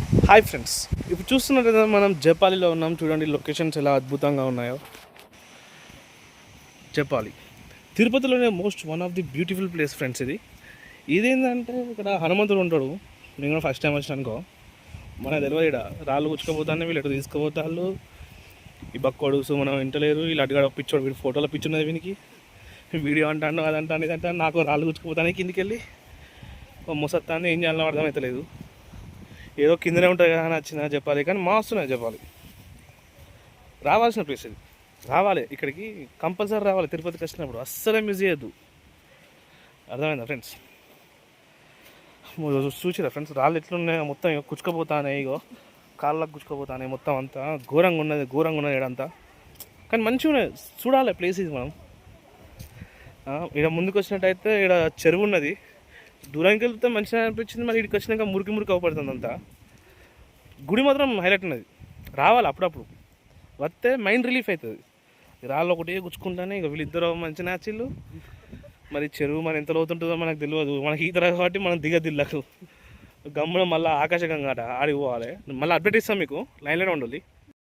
Hi friends, ఇప్పుడు చూస్తున్నట్టు మనం జపాలిలో ఉన్నాం. చూడండి లొకేషన్స్ ఎలా అద్భుతంగా ఉన్నాయో. జపాలి తిరుపతిలోనే one of the beautiful place friends. ఇదేంటంటే ఇక్కడ హనుమంతుడు ఉంటాడు. నేను కూడా ఫస్ట్ టైం వచ్చాను అనుకో, మన తెలియదు. ఇక్కడ రాళ్ళు గుచ్చుకోపోతానే వీళ్ళు ఎటు తీసుకుపోతాళ్ళు. ఈ బక్కోడుసు మనం వింటలేరు. వీళ్ళు అటుగా పిచ్చోడు, వీడు ఫోటోలో పిచ్చున్నది వీనికి. వీడియో అంటాను అదంటాను ఇదంటాను. నాకు రాళ్ళు గుచ్చుకుపోతానే కిందికి వెళ్ళి ముసత్తాన్ని ఏం చేయాలో అర్థమవుతలేదు. ఏదో కిందనే ఉంటుంది కదా అని వచ్చిన చెప్పాలి, కానీ మాస్తున్నాయి చెప్పాలి. రావాల్సిన ప్లేస్ ఇది. రావాలి ఇక్కడికి, కంపల్సరీ రావాలి. తిరుపతికి వచ్చినప్పుడు అస్సలే మిస్ చేయొద్దు. అర్థమైందా ఫ్రెండ్స్? చూసిరా ఫ్రెండ్స్, రాళ్ళు ఎట్లున్నాయో మొత్తం కుచ్చుకపోతానే. ఇగో కాళ్ళకు గుచ్చుకోపోతానే. మొత్తం అంతా ఘోరంగా ఉన్నది ఇడంతా. కానీ మంచిగా ఉన్నది, చూడాలి ప్లేస్ ఇది మనం. ఇక్కడ ముందుకు వచ్చినట్టయితే ఇక్కడ చెరువు ఉన్నది. దూరానికి వెళ్తే మంచిగా అనిపించింది. మరి ఇక్కడికి వచ్చినాక మురికి అవపడుతుంది అంతా. గుడి మాత్రం హైలైట్ ఉన్నది. రావాలి అప్పుడప్పుడు, వస్తే మైండ్ రిలీఫ్ అవుతుంది. రాళ్ళు ఒకటే గుచ్చుకుంటానే. ఇక వీళ్ళిద్దరు మంచి నాచిళ్ళు. మరి చెరువు మరి ఎంత లోతుంటుందో మనకు తెలియదు. మనకి ఈత రాదు కాబట్టి మనం దిగదిల్లకు గమ్మున మళ్ళీ ఆకాశగంగా ఆడికి పోవాలి. మళ్ళీ అప్డేట్ ఇస్తాం మీకు, లైన్లోనే ఉండాలి.